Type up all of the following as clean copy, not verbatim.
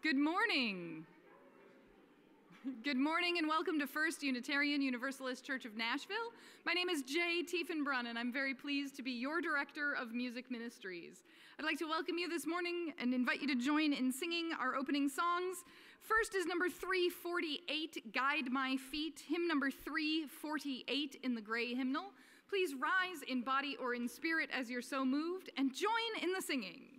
Good morning. Good morning and welcome to First Unitarian Universalist Church of Nashville. My name is Jay Tiefenbrunn and I'm very pleased to be your Director of Music Ministries. I'd like to welcome you this morning and invite you to join in singing our opening songs. First is number 348, Guide My Feet, hymn number 348 in the gray hymnal. Please rise in body or in spirit as you're so moved and join in the singing.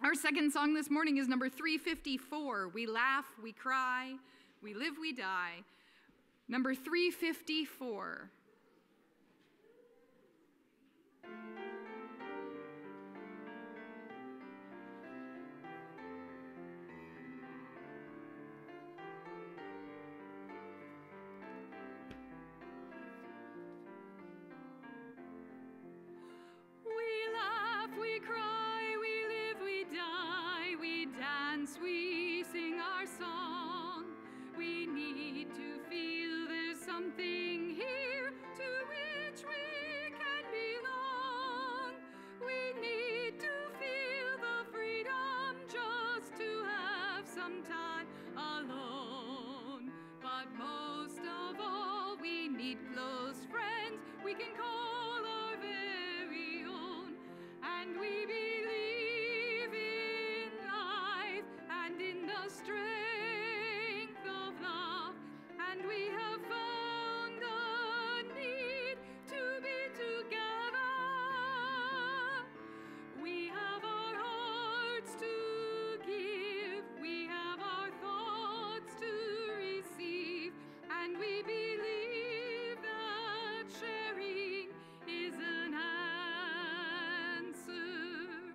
Our second song this morning is number 354, We Laugh, We Cry, We Live, We Die. Number 354. We laugh, we cry, we dance, we sing our song. We need to feel there's something here to which we can belong. We need to feel the freedom just to have some time alone. But most of all, we need close friends we can call our very own. And we believe in life and in the strength of love. And we have found a need to be together. We have our hearts to give. We have our thoughts to receive. And we believe that sharing is an answer.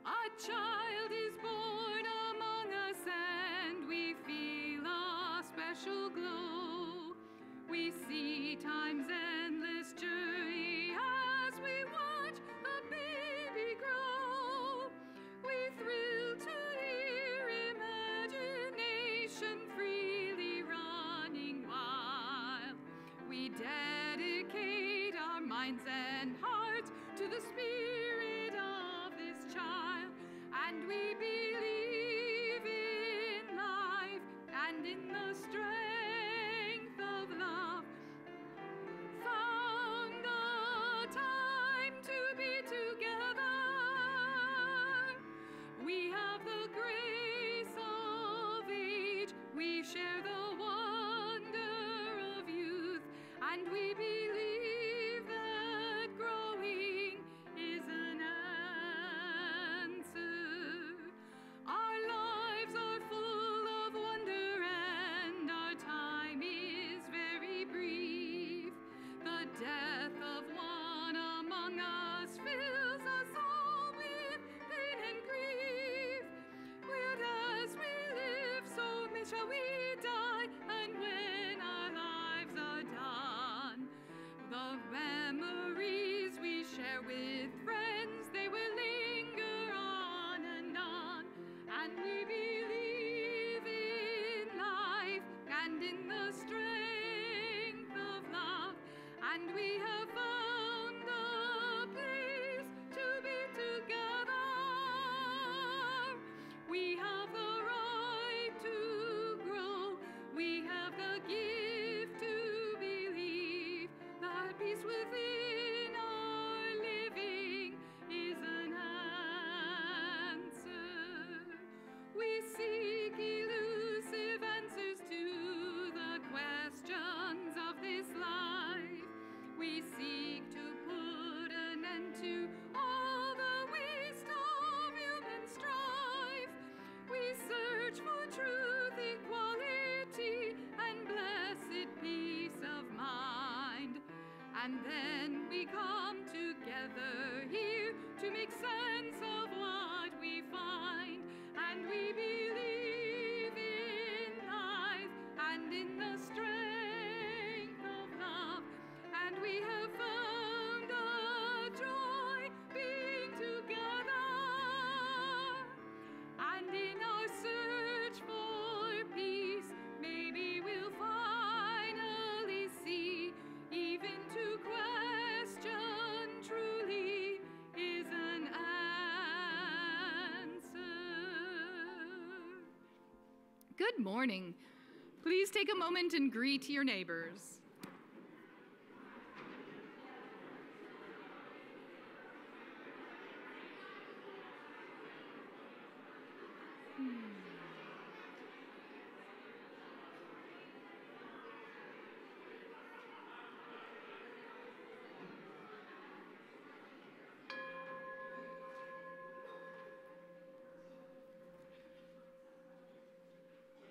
A child is born among us and we feel a special glow. We see time's endless journey as we watch the baby grow. We thrill to hear imagination freely running wild. We dedicate our minds and hearts to the spirit of this child. And we believe in life and in the strength of love. Found the time to be together. We have the grace of age. We share the wonder of youth. And we believe that growing is an answer. Our lives are full of wonder and our And then we come together here to make sense of what we find. And we believe in life and in the strength of love. And we have found a joy being together. And in our search for peace, maybe we'll finally see even to question truly is an answer. Good morning. Please take a moment and greet your neighbors.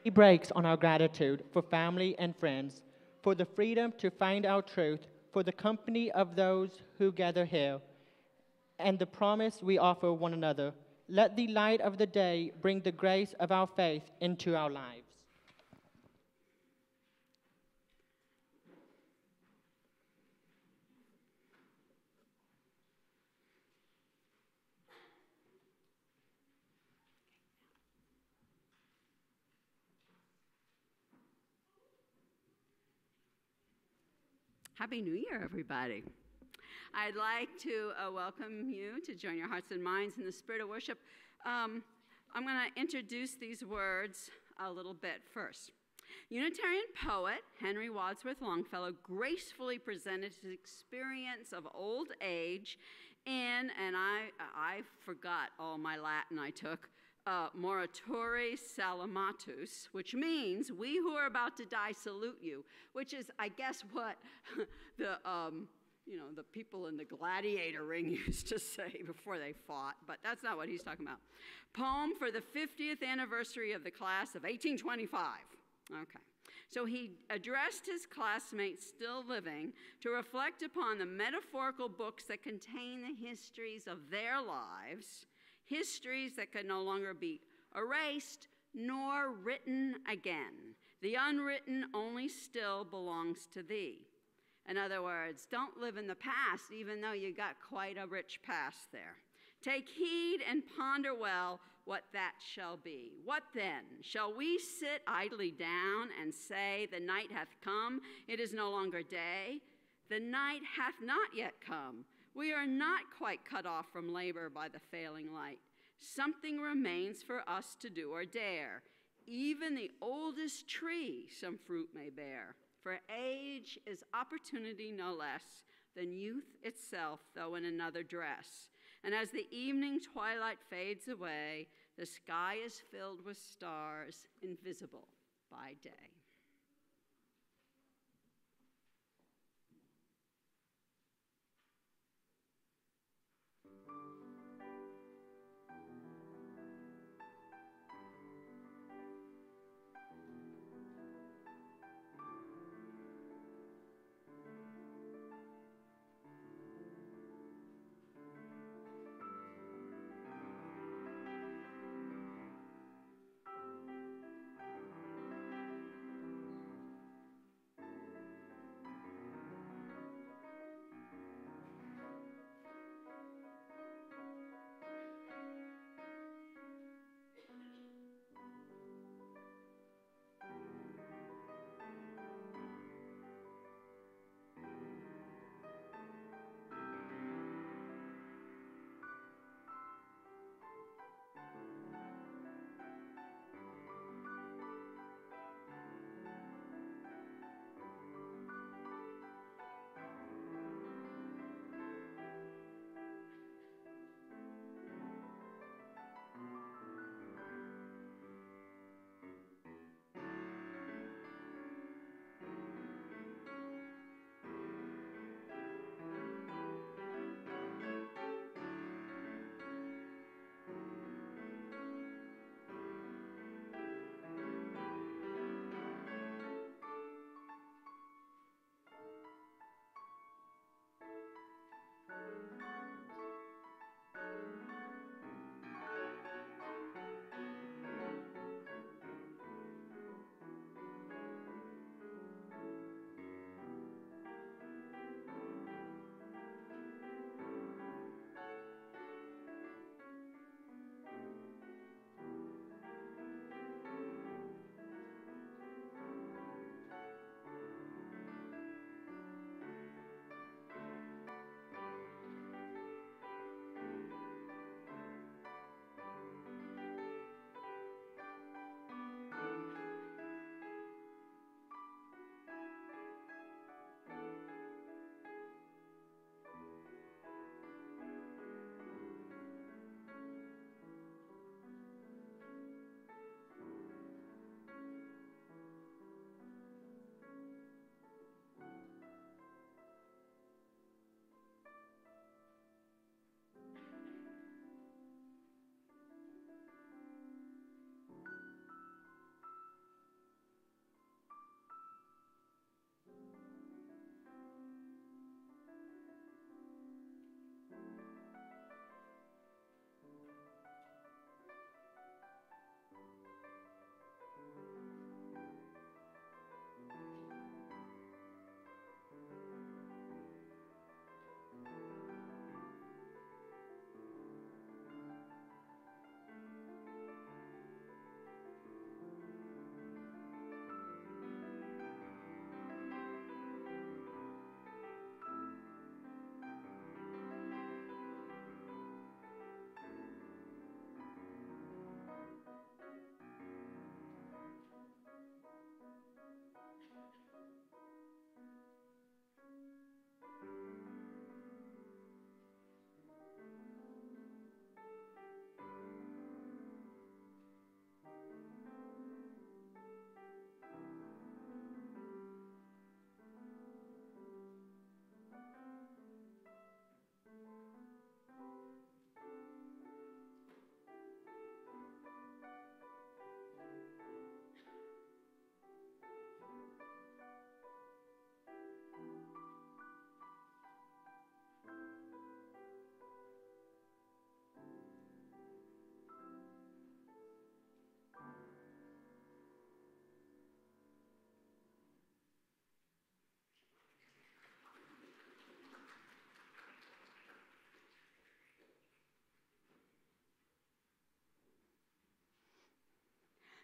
He breaks on our gratitude for family and friends, for the freedom to find our truth, for the company of those who gather here, and the promise we offer one another. Let the light of the day bring the grace of our faith into our lives. Happy New Year, everybody. I'd like to welcome you to join your hearts and minds in the spirit of worship. I'm going to introduce these words a little bit first. Unitarian poet Henry Wadsworth Longfellow gracefully presented his experience of old age in, and I forgot all my Latin I took, morituri salamatus, which means we who are about to die salute you, which is, I guess, what the people in the gladiator ring used to say before they fought, but that's not what he's talking about. Poem for the 50th anniversary of the class of 1825. Okay. So he addressed his classmates still living to reflect upon the metaphorical books that contain the histories of their lives, histories that could no longer be erased nor written again. The unwritten only still belongs to thee. In other words, don't live in the past, even though you got quite a rich past there. Take heed and ponder well what that shall be. What then? Shall we sit idly down and say, the night hath come, it is no longer day? The night hath not yet come. We are not quite cut off from labor by the failing light. Something remains for us to do or dare. Even the oldest tree some fruit may bear. For age is opportunity no less than youth itself, though in another dress. And as the evening twilight fades away, the sky is filled with stars, invisible by day.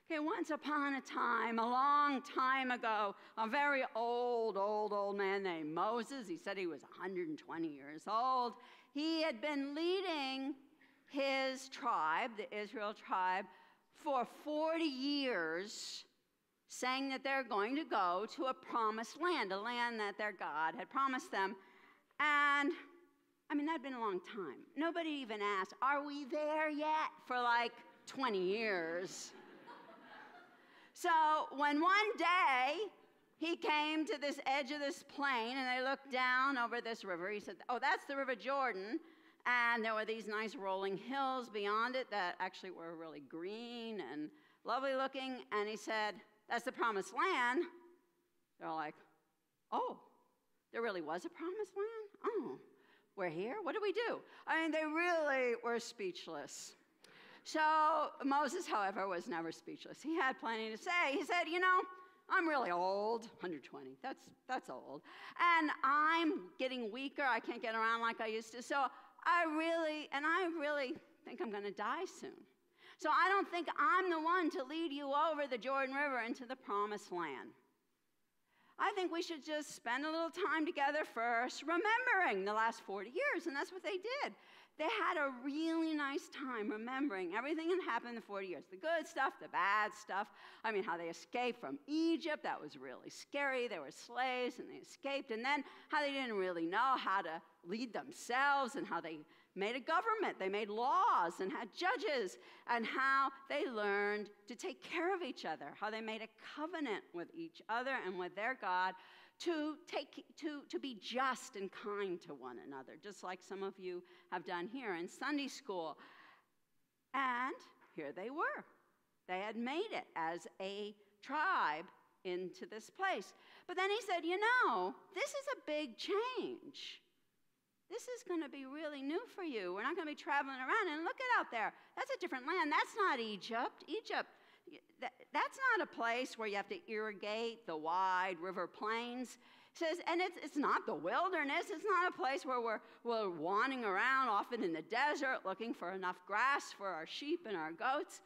Okay, once upon a time, a long time ago, a very old man named Moses, he said he was 120 years old. He had been leading his tribe, the Israel tribe, for 40 years, saying that they're going to go to a promised land, a land that their God had promised them. And, I mean, that'd been a long time. Nobody even asked, are we there yet? For like 20 years. So when one day he came to this edge of this plain and they looked down over this river, he said, oh, that's the River Jordan. And there were these nice rolling hills beyond it that actually were really green and lovely looking. And he said, that's the promised land. They're all like, oh, there really was a promised land? Oh, we're here? What do we do? I mean, they really were speechless. So Moses, however, was never speechless. He had plenty to say. He said, you know, I'm really old, 120, that's old. And I'm getting weaker. I can't get around like I used to. So I really think I'm going to die soon. So I don't think I'm the one to lead you over the Jordan River into the promised land. I think we should just spend a little time together first, remembering the last 40 years, and that's what they did. They had a really nice time remembering everything that happened in the 40 years, the good stuff, the bad stuff. I mean, how they escaped from Egypt, that was really scary. They were slaves, and they escaped, and then how they didn't really know how to lead themselves, and how they made a government, they made laws and had judges, and how they learned to take care of each other, how they made a covenant with each other and with their God to be just and kind to one another, just like some of you have done here in Sunday school. And here they were. They had made it as a tribe into this place. But then he said, you know, this is a big change. This is going to be really new for you. We're not going to be traveling around. And look at out there. That's a different land. That's not Egypt. That's not a place where you have to irrigate the wide river plains. It says, and it's not the wilderness. It's not a place where we're wandering around, often in the desert, looking for enough grass for our sheep and our goats.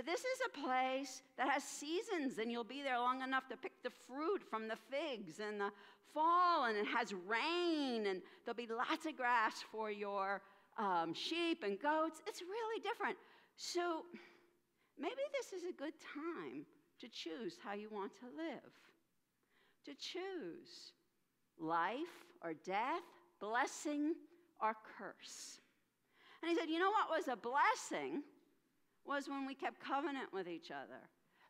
This is a place that has seasons, and you'll be there long enough to pick the fruit from the figs in the fall, and it has rain, and there'll be lots of grass for your sheep and goats. It's really different. So maybe this is a good time to choose how you want to live, to choose life or death, blessing or curse. And he said, you know what was a blessing was when we kept covenant with each other.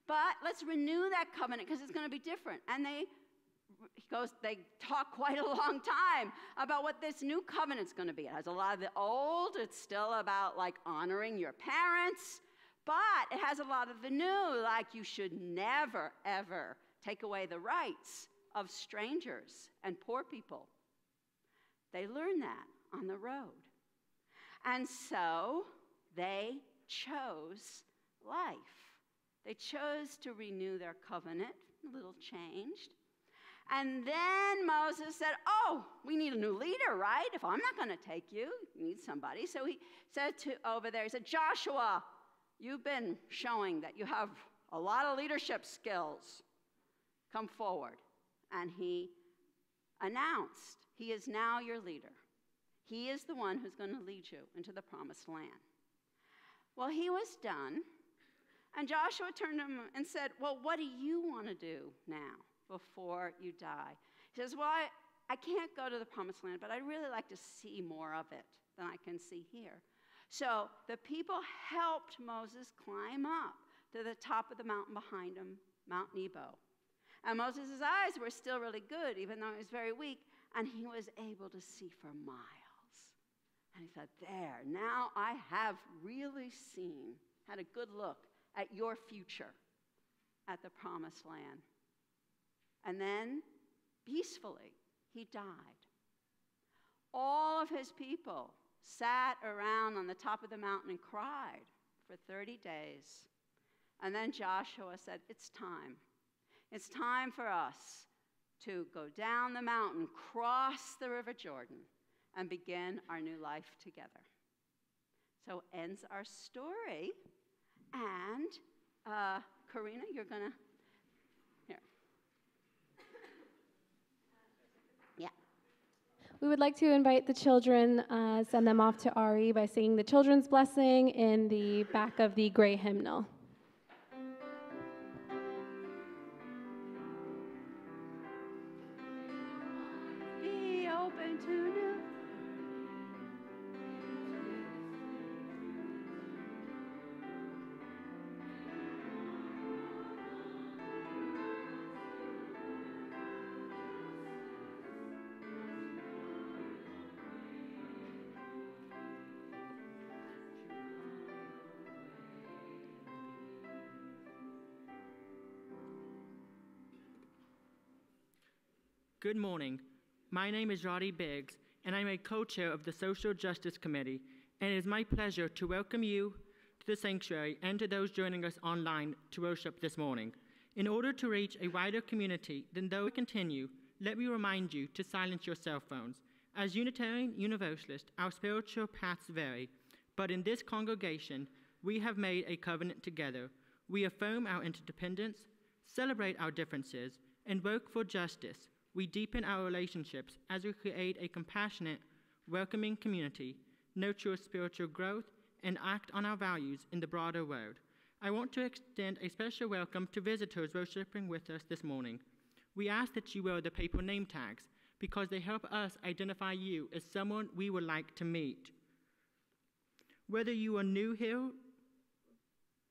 But let's renew that covenant because it's going to be different. And they talk quite a long time about what this new covenant's going to be. It has a lot of the old. It's still about like honoring your parents. But it has a lot of the new, like you should never, ever take away the rights of strangers and poor people. They learn that on the road. And so they chose life. They chose to renew their covenant, a little changed. And then Moses said, oh, we need a new leader, right? If I'm not going to take you, you need somebody. So he said over there, he said, Joshua, you've been showing that you have a lot of leadership skills. Come forward. And he announced, he is now your leader. He is the one who's going to lead you into the promised land. Well, he was done, and Joshua turned to him and said, well, what do you want to do now before you die? He says, well, I can't go to the promised land, but I'd really like to see more of it than I can see here. So the people helped Moses climb up to the top of the mountain behind him, Mount Nebo. And Moses' eyes were still really good, even though he was very weak, and he was able to see for miles. And he said, there, now I have really seen, had a good look at your future at the promised land. And then, peacefully, he died. All of his people sat around on the top of the mountain and cried for 30 days. And then Joshua said, it's time. It's time for us to go down the mountain, cross the River Jordan, and begin our new life together. So ends our story. And Karina, you're going to, here. Yeah. We would like to invite the children, send them off to Ari by singing the children's blessing in the back of the gray hymnal. Be open to new. Good morning. My name is Roddy Biggs, and I'm a co-chair of the Social Justice Committee, and it is my pleasure to welcome you to the sanctuary and to those joining us online to worship this morning. In order to reach a wider community than those who continue, let me remind you to silence your cell phones. As Unitarian Universalists, our spiritual paths vary, but in this congregation, we have made a covenant together. We affirm our interdependence, celebrate our differences, and work for justice. We deepen our relationships as we create a compassionate, welcoming community, nurture spiritual growth, and act on our values in the broader world. I want to extend a special welcome to visitors worshiping with us this morning. We ask that you wear the paper name tags because they help us identify you as someone we would like to meet. Whether you are new here,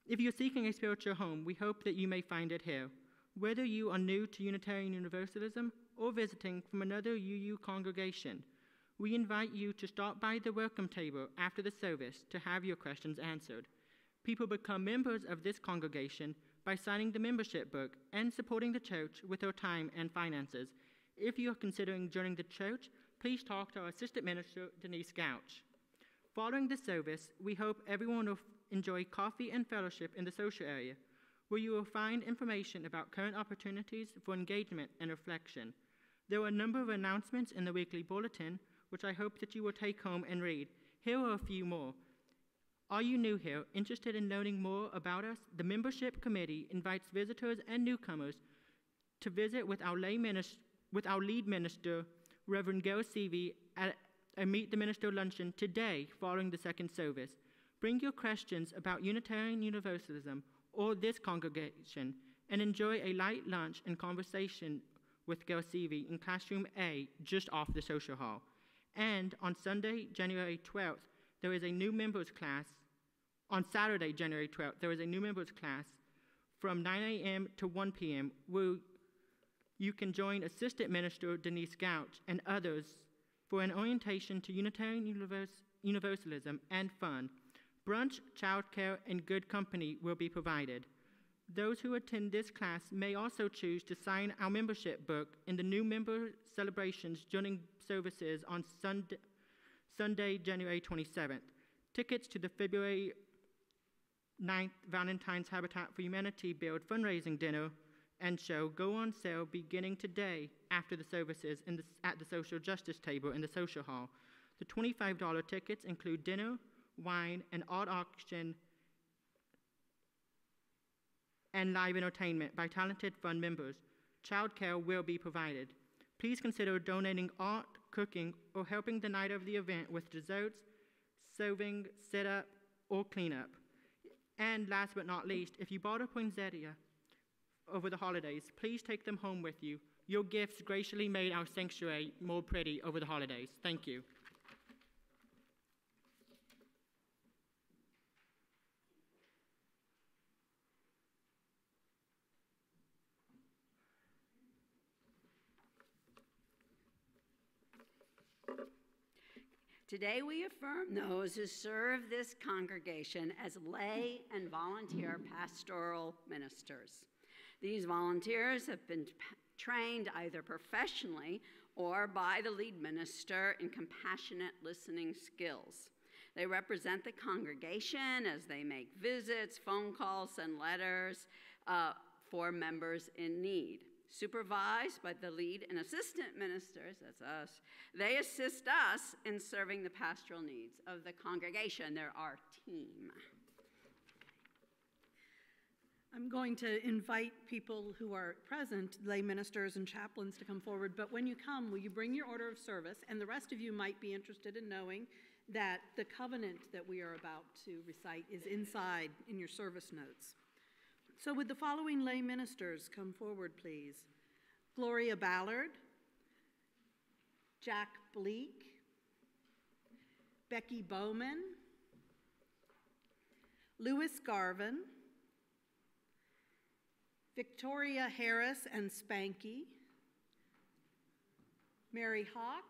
if you're seeking a spiritual home, we hope that you may find it here. Whether you are new to Unitarian Universalism or visiting from another UU congregation, we invite you to stop by the welcome table after the service to have your questions answered. People become members of this congregation by signing the membership book and supporting the church with their time and finances. If you are considering joining the church, please talk to our assistant minister, Denise Gouch. Following the service, we hope everyone will enjoy coffee and fellowship in the social area, where you will find information about current opportunities for engagement and reflection. There are a number of announcements in the weekly bulletin, which I hope that you will take home and read. Here are a few more. Are you new here, interested in learning more about us? The membership committee invites visitors and newcomers to visit with our lead minister, Reverend Gail Seavey, at a Meet the Minister luncheon today following the second service. Bring your questions about Unitarian Universalism or this congregation and enjoy a light lunch and conversation with Gail Seavey in Classroom A just off the social hall. And on Sunday, January 12th, there is a new members class. On Saturday, January 12th, there is a new members class from 9 a.m. to 1 p.m. where you can join Assistant Minister Denise Gouch and others for an orientation to Unitarian Universalism and fun. Brunch, childcare, and good company will be provided. Those who attend this class may also choose to sign our membership book in the new member celebrations during services on Sunday, January 27th. Tickets to the February 9th Valentine's Habitat for Humanity Build fundraising dinner and show go on sale beginning today after the services at the social justice table in the social hall. The $25 tickets include dinner, wine, and art auction and live entertainment by talented fund members. Childcare will be provided. Please consider donating art, cooking, or helping the night of the event with desserts, serving, setup, or cleanup. And last but not least, if you bought a poinsettia over the holidays, please take them home with you. Your gifts graciously made our sanctuary more pretty over the holidays. Thank you. Today we affirm those who serve this congregation as lay and volunteer pastoral ministers. These volunteers have been trained either professionally or by the lead minister in compassionate listening skills. They represent the congregation as they make visits, phone calls, and letters for members in need. Supervised by the lead and assistant ministers, that's us, they assist us in serving the pastoral needs of the congregation. They're our team. I'm going to invite people who are present, lay ministers and chaplains, to come forward, but when you come, will you bring your order of service? And the rest of you might be interested in knowing that the covenant that we are about to recite is inside in your service notes. So would the following lay ministers come forward, please? Gloria Ballard, Jack Bleak, Becky Bowman, Louis Garvin, Victoria Harris and Spanky, Mary Hawk,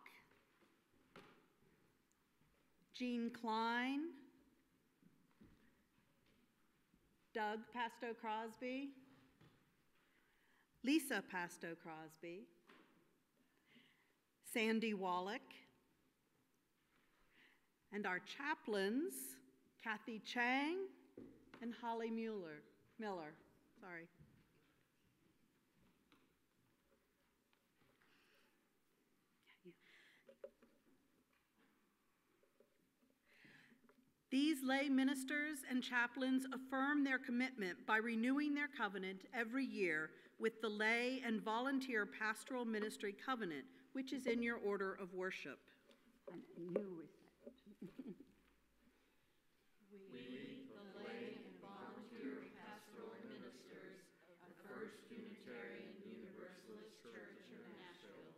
Jean Klein, Doug Pasto-Crosby, Lisa Pasto-Crosby, Sandy Wallach, and our chaplains, Kathy Chang and Holly Miller. Sorry. These lay ministers and chaplains affirm their commitment by renewing their covenant every year with the Lay and Volunteer Pastoral Ministry Covenant, which is in your order of worship. And you recite. We, the lay and volunteer pastoral ministers of First Unitarian Universalist Church of Nashville,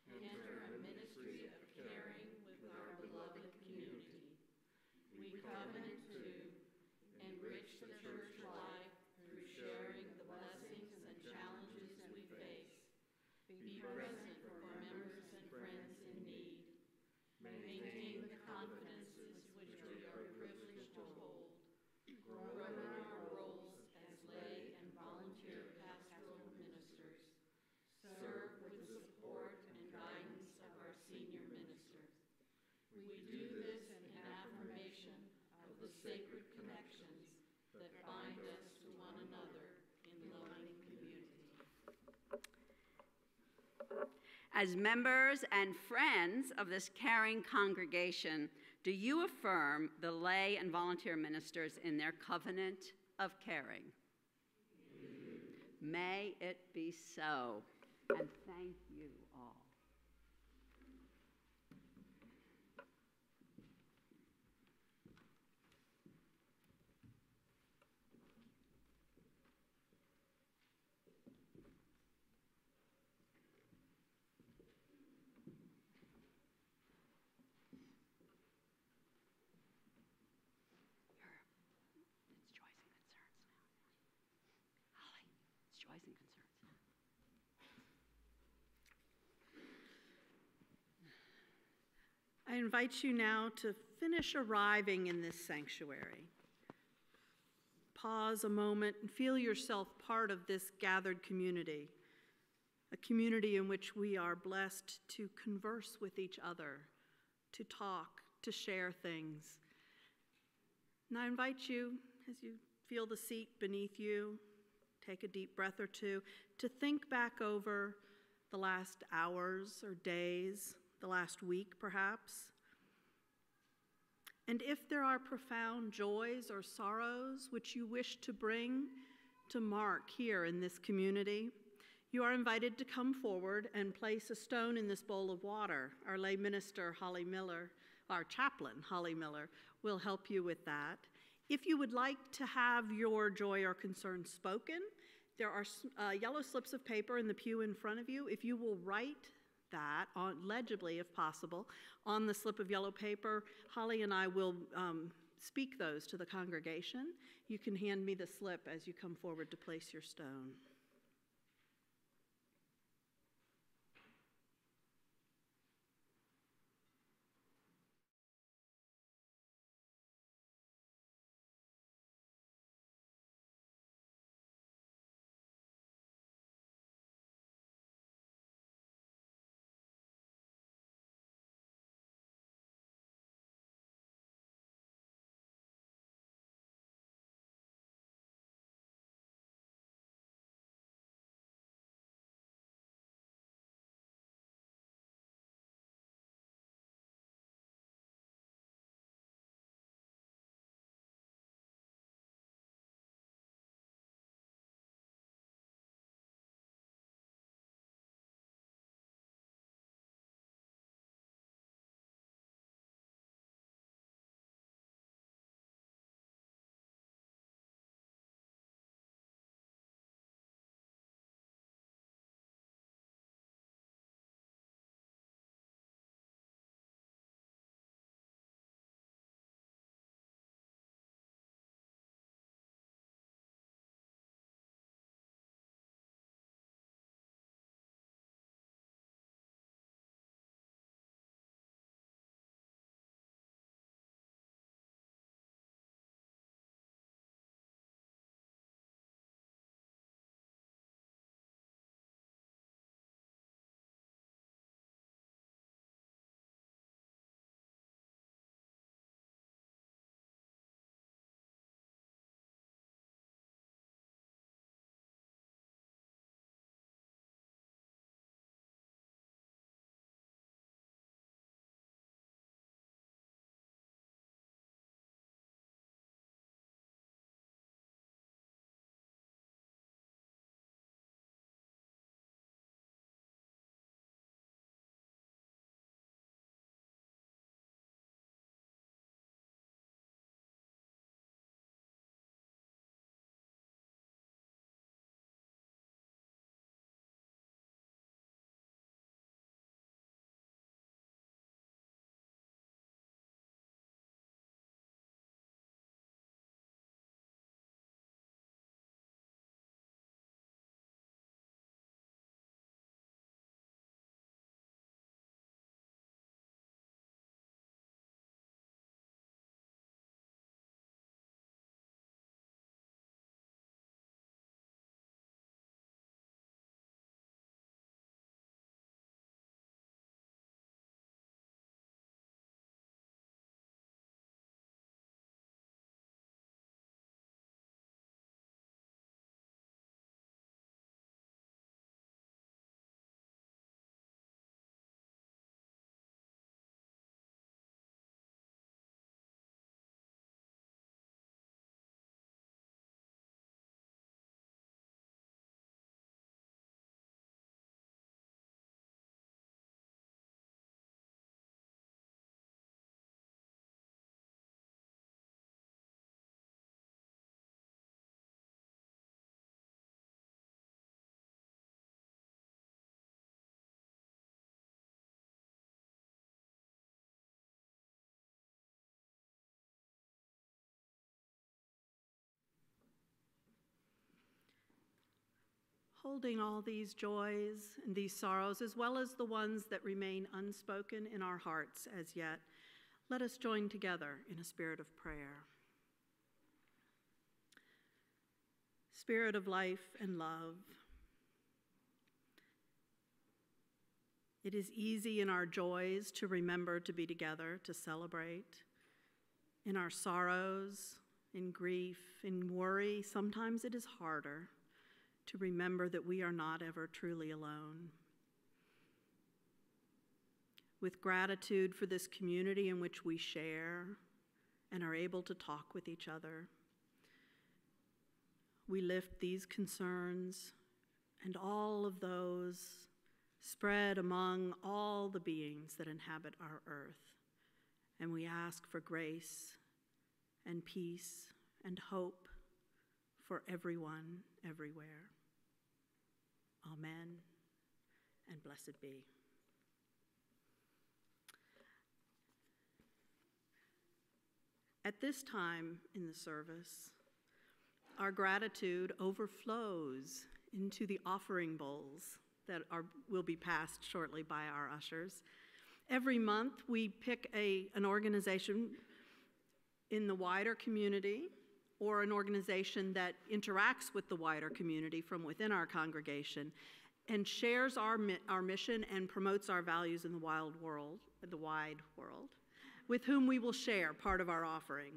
enter a ministry of caring with our beloved community. We covenant to enrich the church life through sharing the blessings and challenges we face, be present for members and friends in need, maintain the confidences which we are privileged to hold, grow in our roles as lay and volunteer pastoral ministers, serve with the support and guidance of our senior ministers. We do this in affirmation of the sacred connections that bind us to one another in loving community. As members and friends of this caring congregation, do you affirm the lay and volunteer ministers in their covenant of caring? May it be so, and thank you all. Joys and concerns now. I invite you now to finish arriving in this sanctuary. Pause a moment and feel yourself part of this gathered community, a community in which we are blessed to converse with each other, to talk, to share things. And I invite you, as you feel the seat beneath you, take a deep breath or two, to think back over the last hours or days, the last week perhaps. And if there are profound joys or sorrows which you wish to bring to mark here in this community, you are invited to come forward and place a stone in this bowl of water. Our lay minister, Holly Miller, our chaplain, Holly Miller, will help you with that. If you would like to have your joy or concern spoken, there are yellow slips of paper in the pew in front of you. If you will write that, legibly if possible, on the slip of yellow paper, Holly and I will speak those to the congregation. You can hand me the slip as you come forward to place your stone. holding all these joys and these sorrows, as well as the ones that remain unspoken in our hearts as yet, let us join together in a spirit of prayer. Spirit of life and love, it is easy in our joys to remember to be together, to celebrate. In our sorrows, in grief, in worry, sometimes it is harder to remember that we are not ever truly alone. With gratitude for this community in which we share and are able to talk with each other, we lift these concerns and all of those spread among all the beings that inhabit our earth, and we ask for grace and peace and hope for everyone, everywhere. Amen, and blessed be. At this time in the service, our gratitude overflows into the offering bowls that will be passed shortly by our ushers. Every month, we pick an organization in the wider community or an organization that interacts with the wider community from within our congregation and shares our mission and promotes our values in the wide world, with whom we will share part of our offering.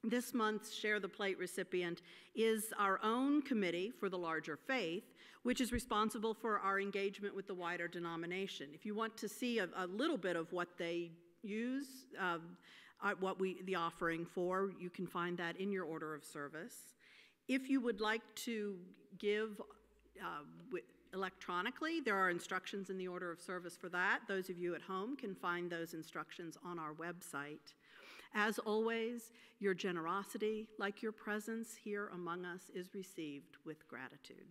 This month's Share the Plate recipient is our own committee for the larger faith, which is responsible for our engagement with the wider denomination. If you want to see a little bit of what they use, the offering for, you can find that in your order of service. If you would like to give electronically, there are instructions in the order of service for that. Those of you at home can find those instructions on our website. As always, your generosity, like your presence here among us, is received with gratitude.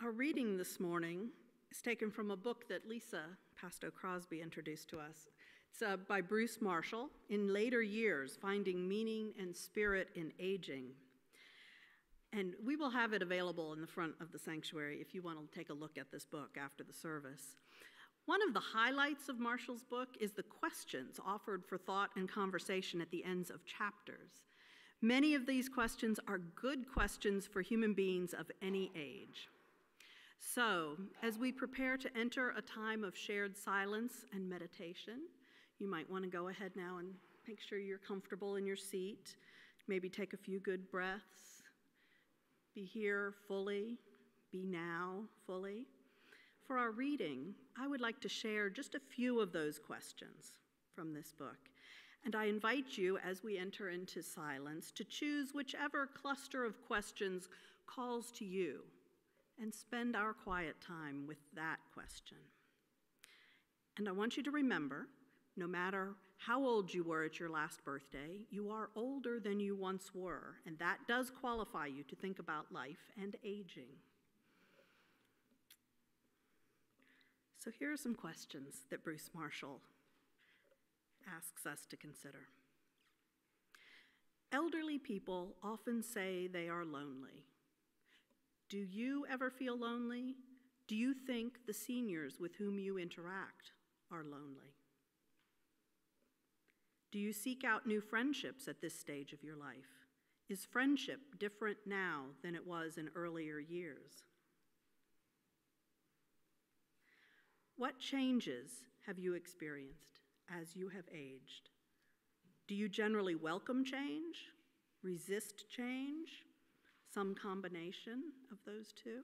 Our reading this morning is taken from a book that Lisa Pasto-Crosby introduced to us. It's by Bruce Marshall, In Later Years, Finding Meaning and Spirit in Aging. And we will have it available in the front of the sanctuary if you want to take a look at this book after the service. One of the highlights of Marshall's book is the questions offered for thought and conversation at the ends of chapters. Many of these questions are good questions for human beings of any age. So, as we prepare to enter a time of shared silence and meditation, you might want to go ahead now and make sure you're comfortable in your seat. Maybe take a few good breaths. Be here fully. Be now fully. For our reading, I would like to share just a few of those questions from this book. And I invite you, as we enter into silence, to choose whichever cluster of questions calls to you and spend our quiet time with that question. And I want you to remember, no matter how old you were at your last birthday, you are older than you once were, and that does qualify you to think about life and aging. So here are some questions that Bruce Marshall asks us to consider. Elderly people often say they are lonely. Do you ever feel lonely? Do you think the seniors with whom you interact are lonely? Do you seek out new friendships at this stage of your life? Is friendship different now than it was in earlier years? What changes have you experienced as you have aged? Do you generally welcome change, resist change, some combination of those two?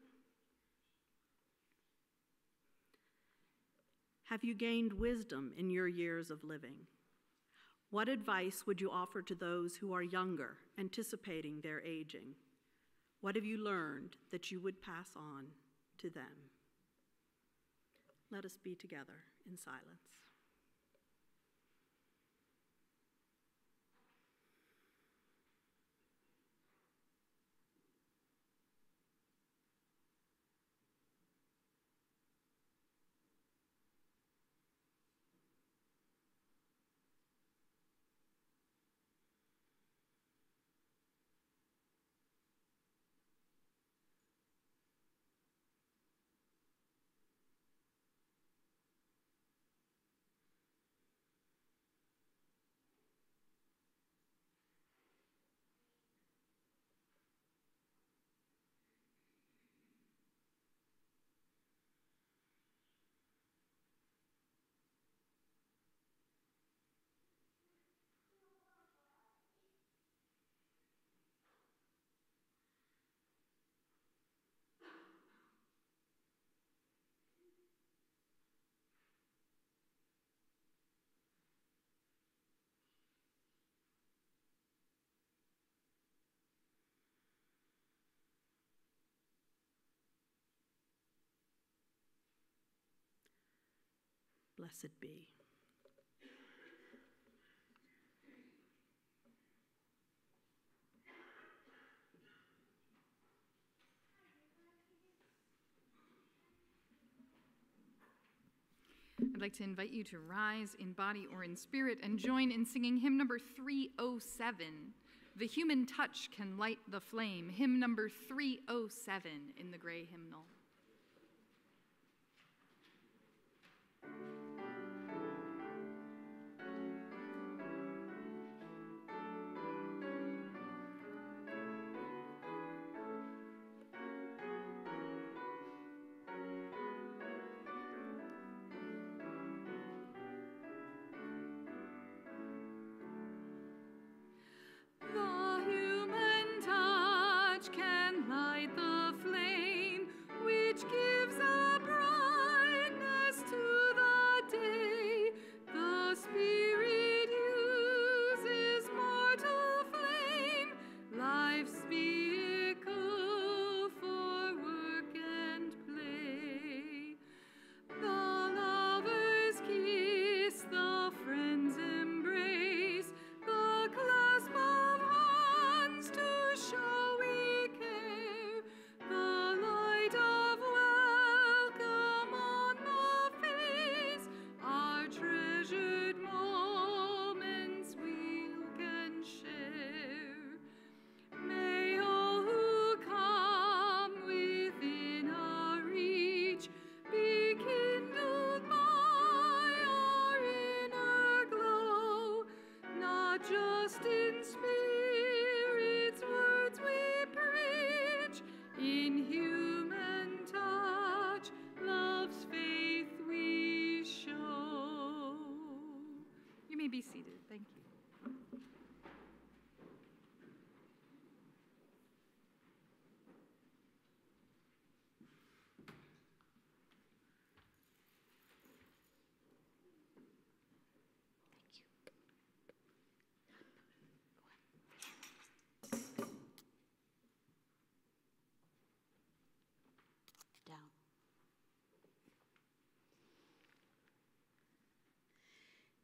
Have you gained wisdom in your years of living? What advice would you offer to those who are younger, anticipating their aging? What have you learned that you would pass on to them? Let us be together in silence. Blessed be. I'd like to invite you to rise in body or in spirit and join in singing hymn number 307, The Human Touch Can Light the Flame, hymn number 307 in the gray hymnal. The human touch can light the flame. We just in spirit's words we preach, in human touch, love's faith we show. You may be seated. Thank you. Down.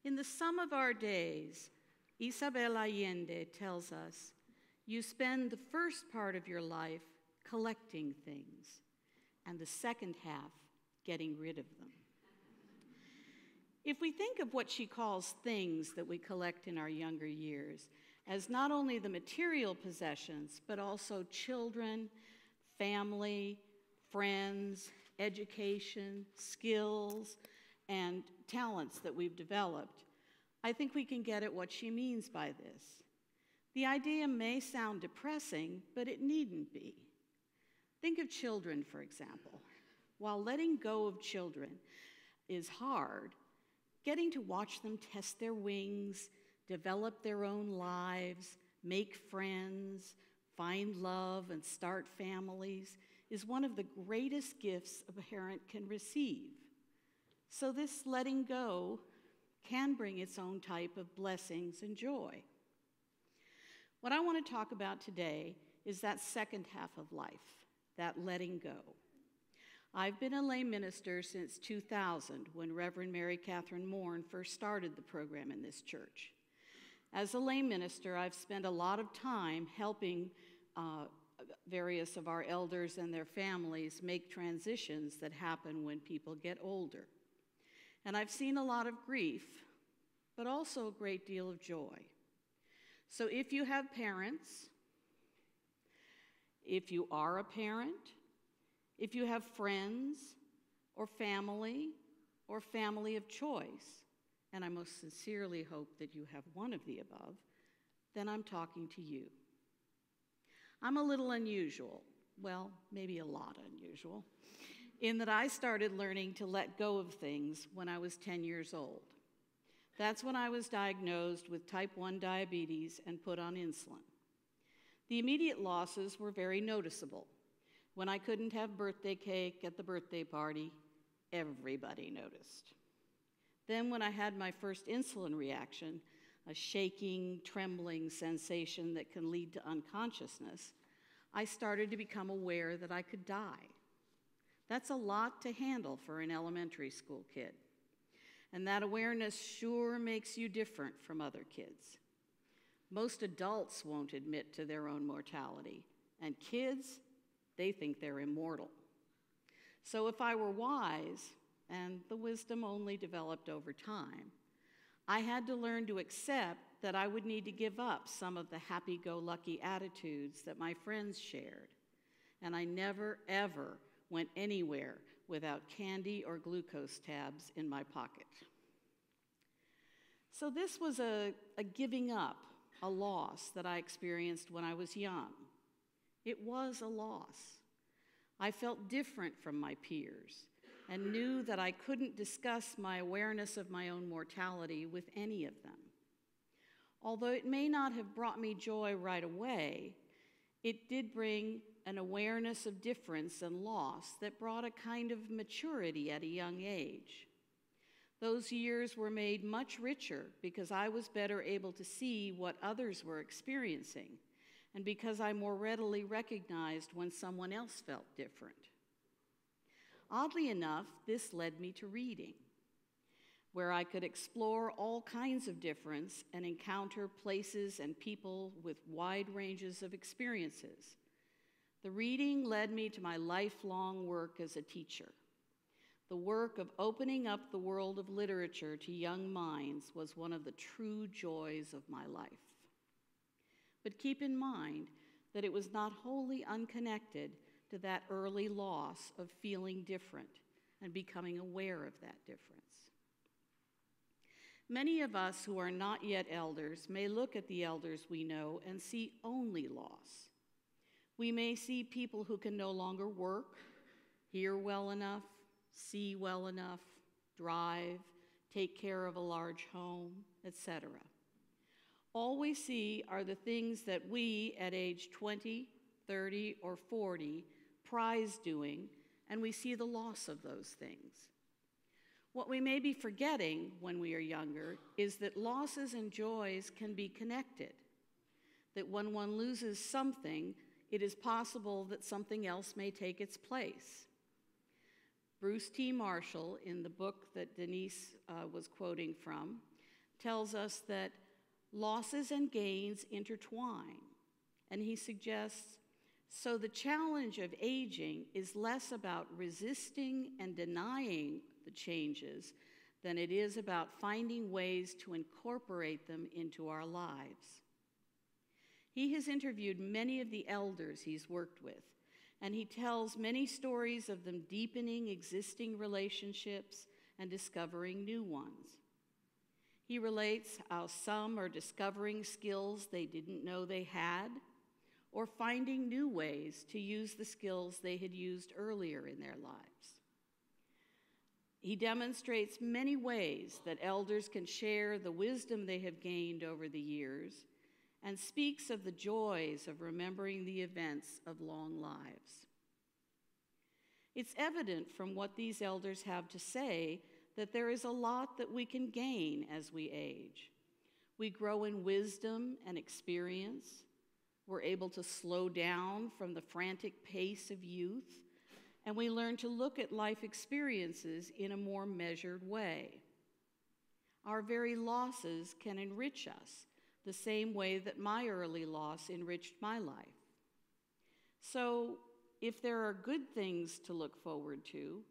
In the sum of our days, Isabel Allende tells us, you spend the first part of your life collecting things, and the second half getting rid of them. If we think of what she calls things that we collect in our younger years as not only the material possessions, but also children, family, friends, education, skills, and talents that we've developed, I think we can get at what she means by this. The idea may sound depressing, but it needn't be. Think of children, for example. While letting go of children is hard, getting to watch them test their wings, develop their own lives, make friends, find love, and start families is one of the greatest gifts a parent can receive. So this letting go can bring its own type of blessings and joy. What I want to talk about today is that second half of life, that letting go. I've been a lay minister since 2000, when Reverend Mary Catherine Mourn first started the program in this church. As a lay minister, I've spent a lot of time helping various of our elders and their families make transitions that happen when people get older. And I've seen a lot of grief, but also a great deal of joy. So if you have parents, if you are a parent, if you have friends or family of choice, and I most sincerely hope that you have one of the above, then I'm talking to you. I'm a little unusual, well, maybe a lot unusual, in that I started learning to let go of things when I was 10 years old. That's when I was diagnosed with type 1 diabetes and put on insulin. The immediate losses were very noticeable. When I couldn't have birthday cake at the birthday party, everybody noticed. Then when I had my first insulin reaction, a shaking, trembling sensation that can lead to unconsciousness, I started to become aware that I could die. That's a lot to handle for an elementary school kid. And that awareness sure makes you different from other kids. Most adults won't admit to their own mortality, and kids, they think they're immortal. So if I were wise, and the wisdom only developed over time, I had to learn to accept that I would need to give up some of the happy-go-lucky attitudes that my friends shared. And I never, ever went anywhere without candy or glucose tabs in my pocket. So this was a giving up, a loss that I experienced when I was young. It was a loss. I felt different from my peers and knew that I couldn't discuss my awareness of my own mortality with any of them. Although it may not have brought me joy right away, it did bring an awareness of difference and loss that brought a kind of maturity at a young age. Those years were made much richer because I was better able to see what others were experiencing, and because I more readily recognized when someone else felt different. Oddly enough, this led me to reading, where I could explore all kinds of difference and encounter places and people with wide ranges of experiences. The reading led me to my lifelong work as a teacher. The work of opening up the world of literature to young minds was one of the true joys of my life. But keep in mind that it was not wholly unconnected to that early loss of feeling different and becoming aware of that difference. Many of us who are not yet elders may look at the elders we know and see only loss. We may see people who can no longer work, hear well enough, see well enough, drive, take care of a large home, etc. All we see are the things that we at age 20, 30, or 40 prize doing, and we see the loss of those things. What we may be forgetting when we are younger is that losses and joys can be connected, that when one loses something, it is possible that something else may take its place. Bruce T. Marshall, in the book that Denise was quoting from, tells us that losses and gains intertwine, and he suggests, so the challenge of aging is less about resisting and denying the changes than it is about finding ways to incorporate them into our lives. He has interviewed many of the elders he's worked with, and he tells many stories of them deepening existing relationships and discovering new ones. He relates how some are discovering skills they didn't know they had, or finding new ways to use the skills they had used earlier in their lives. He demonstrates many ways that elders can share the wisdom they have gained over the years and speaks of the joys of remembering the events of long lives. It's evident from what these elders have to say that there is a lot that we can gain as we age. We grow in wisdom and experience. We're able to slow down from the frantic pace of youth, and we learn to look at life experiences in a more measured way. Our very losses can enrich us the same way that my early loss enriched my life. So, if there are good things to look forward to,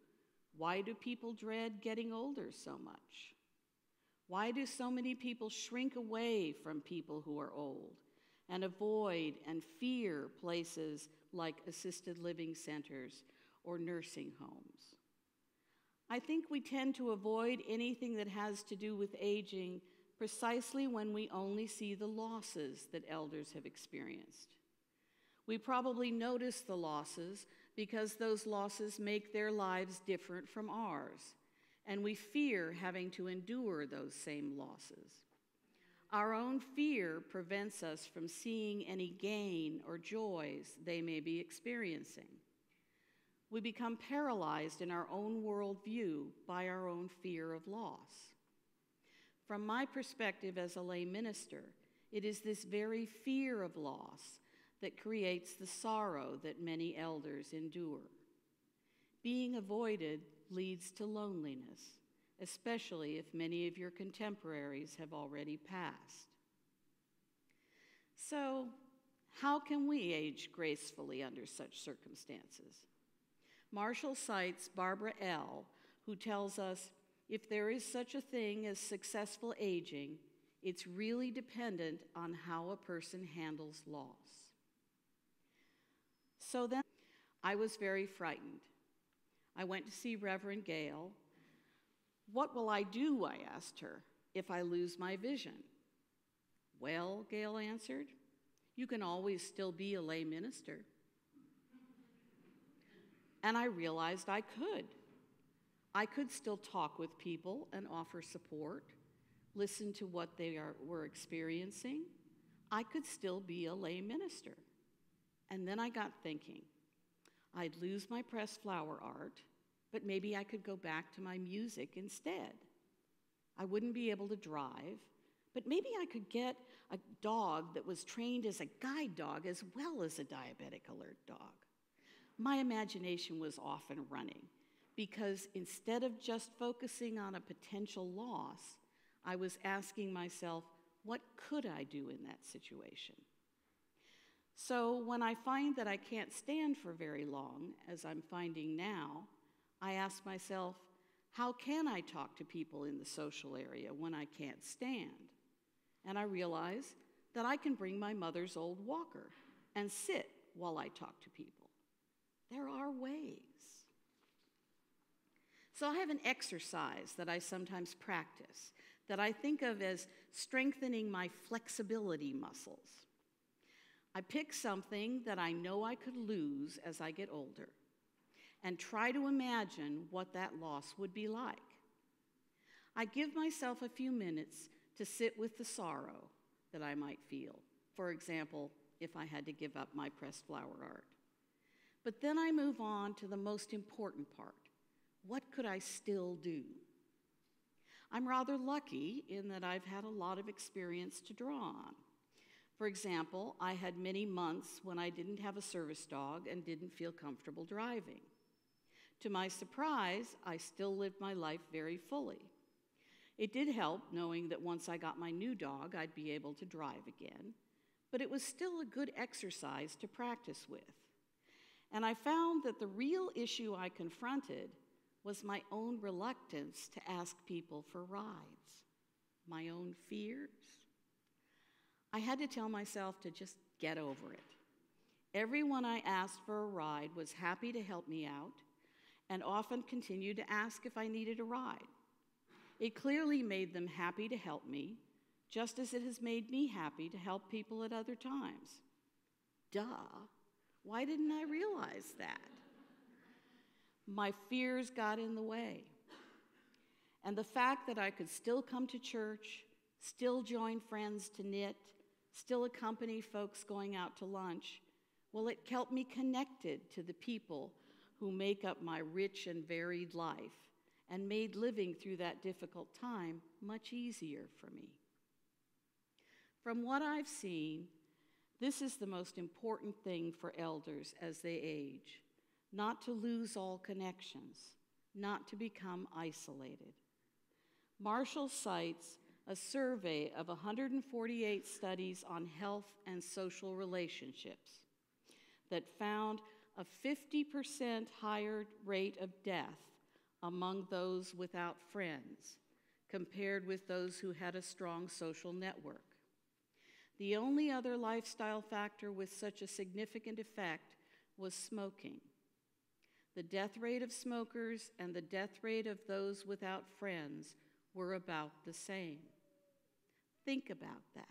why do people dread getting older so much? Why do so many people shrink away from people who are old and avoid and fear places like assisted living centers or nursing homes? I think we tend to avoid anything that has to do with aging precisely when we only see the losses that elders have experienced. We probably notice the losses because those losses make their lives different from ours, and we fear having to endure those same losses. Our own fear prevents us from seeing any gain or joys they may be experiencing. We become paralyzed in our own worldview by our own fear of loss. From my perspective as a lay minister, it is this very fear of loss that creates the sorrow that many elders endure. Being avoided leads to loneliness, especially if many of your contemporaries have already passed. So, how can we age gracefully under such circumstances? Marshall cites Barbara L., who tells us, if there is such a thing as successful aging, it's really dependent on how a person handles loss. So then, I was very frightened. I went to see Reverend Gail. What will I do, I asked her, if I lose my vision? Well, Gail answered, you can always still be a lay minister. And I realized I could. I could still talk with people and offer support, listen to what they were experiencing. I could still be a lay minister. And then I got thinking, I'd lose my pressed flower art, but maybe I could go back to my music instead. I wouldn't be able to drive, but maybe I could get a dog that was trained as a guide dog as well as a diabetic alert dog. My imagination was off and running because instead of just focusing on a potential loss, I was asking myself, what could I do in that situation? So when I find that I can't stand for very long, as I'm finding now, I ask myself, how can I talk to people in the social area when I can't stand? And I realize that I can bring my mother's old walker and sit while I talk to people. There are ways. So I have an exercise that I sometimes practice that I think of as strengthening my flexibility muscles. I pick something that I know I could lose as I get older and try to imagine what that loss would be like. I give myself a few minutes to sit with the sorrow that I might feel. For example, if I had to give up my pressed flower art. But then I move on to the most important part. What could I still do? I'm rather lucky in that I've had a lot of experience to draw on. For example, I had many months when I didn't have a service dog and didn't feel comfortable driving. To my surprise, I still lived my life very fully. It did help knowing that once I got my new dog, I'd be able to drive again, but it was still a good exercise to practice with. And I found that the real issue I confronted was my own reluctance to ask people for rides, my own fears. I had to tell myself to just get over it. Everyone I asked for a ride was happy to help me out and often continued to ask if I needed a ride. It clearly made them happy to help me, just as it has made me happy to help people at other times. Duh, why didn't I realize that? My fears got in the way. And the fact that I could still come to church, still join friends to knit, still accompany folks going out to lunch, well, it kept me connected to the people who make up my rich and varied life and made living through that difficult time much easier for me. From what I've seen, this is the most important thing for elders as they age, not to lose all connections, not to become isolated. Marshall cites a survey of 148 studies on health and social relationships that found a 50% higher rate of death among those without friends compared with those who had a strong social network. The only other lifestyle factor with such a significant effect was smoking. The death rate of smokers and the death rate of those without friends were about the same. Think about that.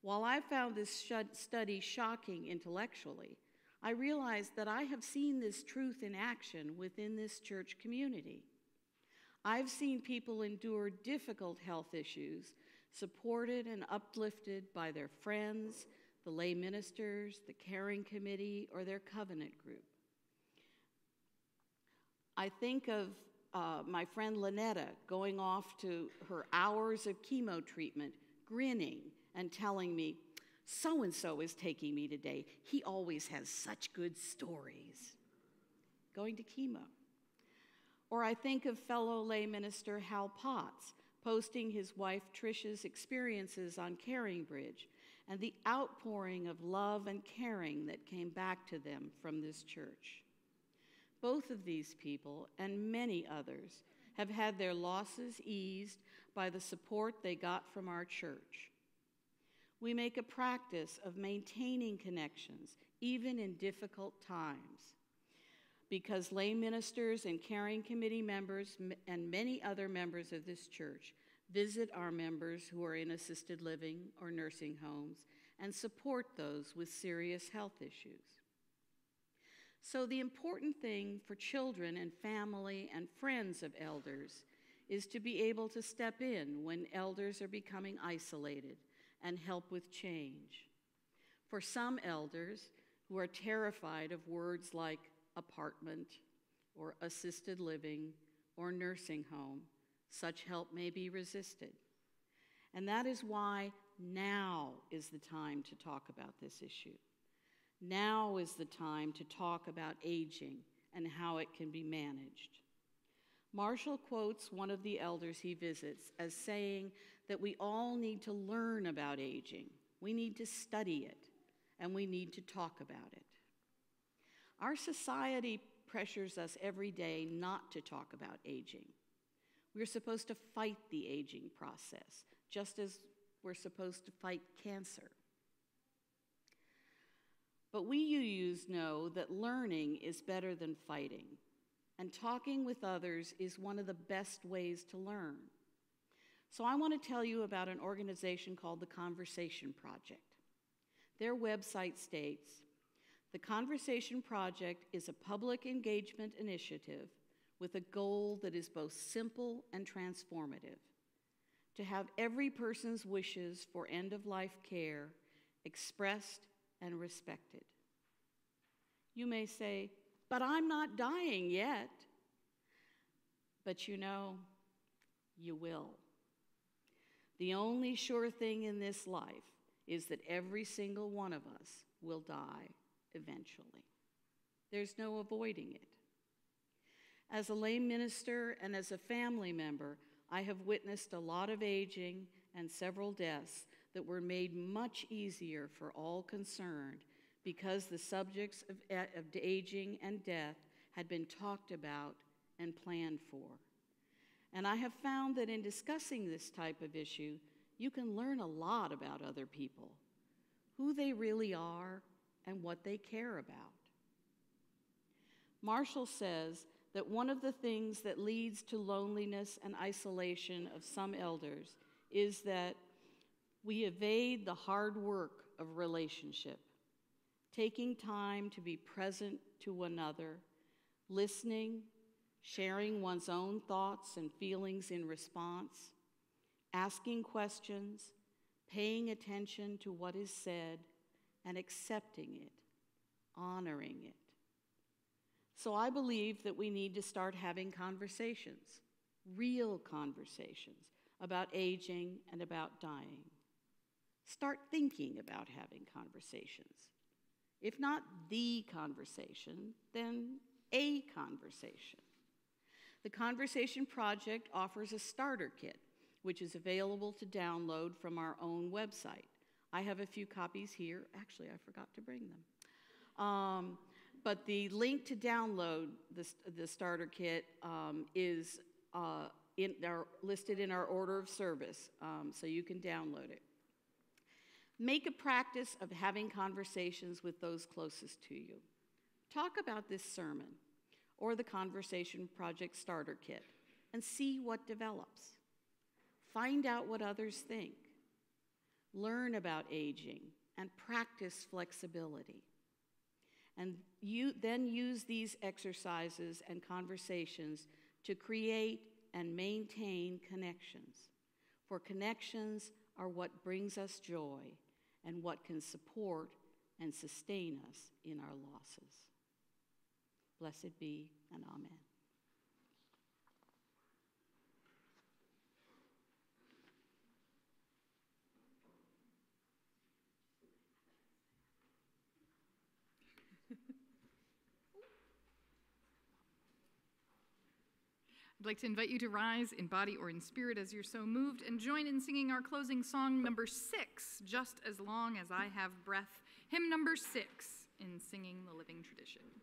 While I found this study shocking intellectually, I realized that I have seen this truth in action within this church community. I've seen people endure difficult health issues, supported and uplifted by their friends, the lay ministers, the caring committee, or their covenant group. I think of my friend Lynetta going off to her hours of chemo treatment, grinning and telling me, "So-and-so is taking me today. He always has such good stories." Going to chemo. Or I think of fellow lay minister Hal Potts posting his wife Trish's experiences on Caring Bridge and the outpouring of love and caring that came back to them from this church. Both of these people and many others have had their losses eased by the support they got from our church. We make a practice of maintaining connections, even in difficult times, because lay ministers and caring committee members and many other members of this church visit our members who are in assisted living or nursing homes and support those with serious health issues. So the important thing for children and family and friends of elders is to be able to step in when elders are becoming isolated and help with change. For some elders who are terrified of words like apartment or assisted living or nursing home, such help may be resisted. And that is why now is the time to talk about this issue. Now is the time to talk about aging and how it can be managed. Marshall quotes one of the elders he visits as saying that we all need to learn about aging, we need to study it, and we need to talk about it. Our society pressures us every day not to talk about aging. We're supposed to fight the aging process, just as we're supposed to fight cancer. But we UUs know that learning is better than fighting, and talking with others is one of the best ways to learn. So I want to tell you about an organization called the Conversation Project. Their website states, "The Conversation Project is a public engagement initiative with a goal that is both simple and transformative, to have every person's wishes for end-of-life care expressed and respected." You may say, "But I'm not dying yet." But you know, you will. The only sure thing in this life is that every single one of us will die eventually. There's no avoiding it. As a lay minister and as a family member, I have witnessed a lot of aging and several deaths that were made much easier for all concerned because the subjects of aging and death had been talked about and planned for. And I have found that in discussing this type of issue, you can learn a lot about other people, who they really are, and what they care about. Marshall says that one of the things that leads to loneliness and isolation of some elders is that we evade the hard work of relationship, taking time to be present to one another, listening, sharing one's own thoughts and feelings in response, asking questions, paying attention to what is said, and accepting it, honoring it. So I believe that we need to start having conversations, real conversations, about aging and about dying. Start thinking about having conversations. If not the conversation, then a conversation. The Conversation Project offers a starter kit, which is available to download from our own website. I have a few copies here. Actually, I forgot to bring them. But the link to download the starter kit is listed in our order of service, so you can download it. Make a practice of having conversations with those closest to you. Talk about this sermon or the Conversation Project starter kit and see what develops. Find out what others think. Learn about aging and practice flexibility. And then use these exercises and conversations to create and maintain connections. For connections are what brings us joy and what can support and sustain us in our losses. Blessed be and amen. I'd like to invite you to rise in body or in spirit as you're so moved and join in singing our closing song number 6, Just as Long as I Have Breath, hymn number 6 in Singing the Living Tradition.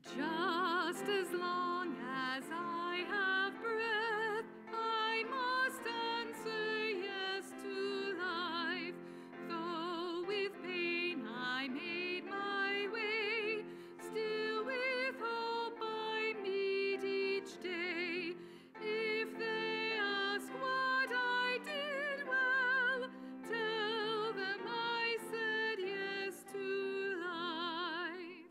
Just as long as I have breath, I must answer yes to life. Though with pain I made my way, still with hope I meet each day. If they ask what I did well, tell them I said yes to life.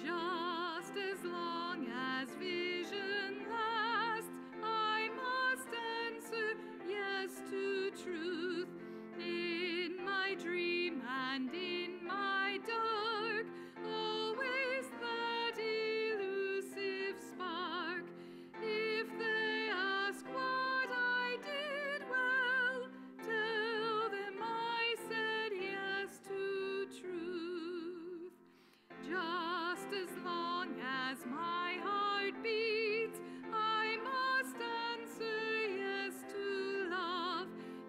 Just as long as vision lasts, I must answer yes to truth. In my dream and in my dark, always that elusive spark. If they ask what I did well, tell them I said yes to truth. Just as long as my heart beats, I must answer yes to love.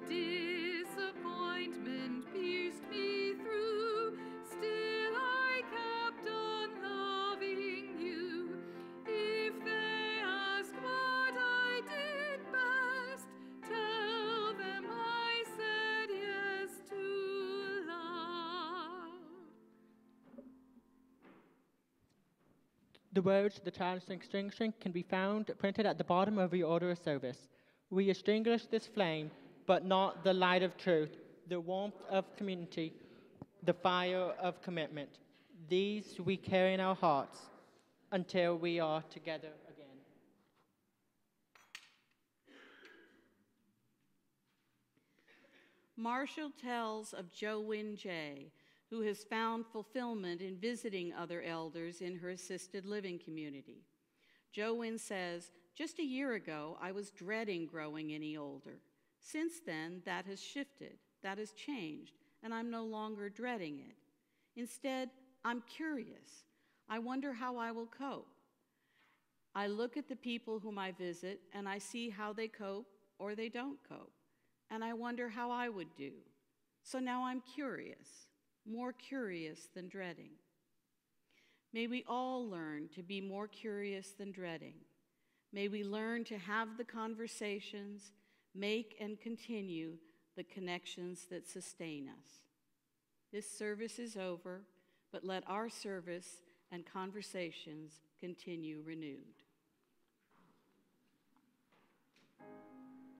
Disappointment pierced me through, still I kept on loving you. If they ask what I did best, tell them I said yes to love. The words "the child's extinguishing" can be found printed at the bottom of your order of service. We extinguish this flame, but not the light of truth, the warmth of community, the fire of commitment. These we carry in our hearts until we are together again. Marshall tells of Jo Win Jay, who has found fulfillment in visiting other elders in her assisted living community. Jo Win says, "Just a year ago, I was dreading growing any older. Since then, that has shifted, that has changed, and I'm no longer dreading it. Instead, I'm curious. I wonder how I will cope. I look at the people whom I visit, and I see how they cope or they don't cope, and I wonder how I would do. So now I'm curious, more curious than dreading." May we all learn to be more curious than dreading. May we learn to have the conversations, make and continue the connections that sustain us. This service is over, but let our service and conversations continue renewed.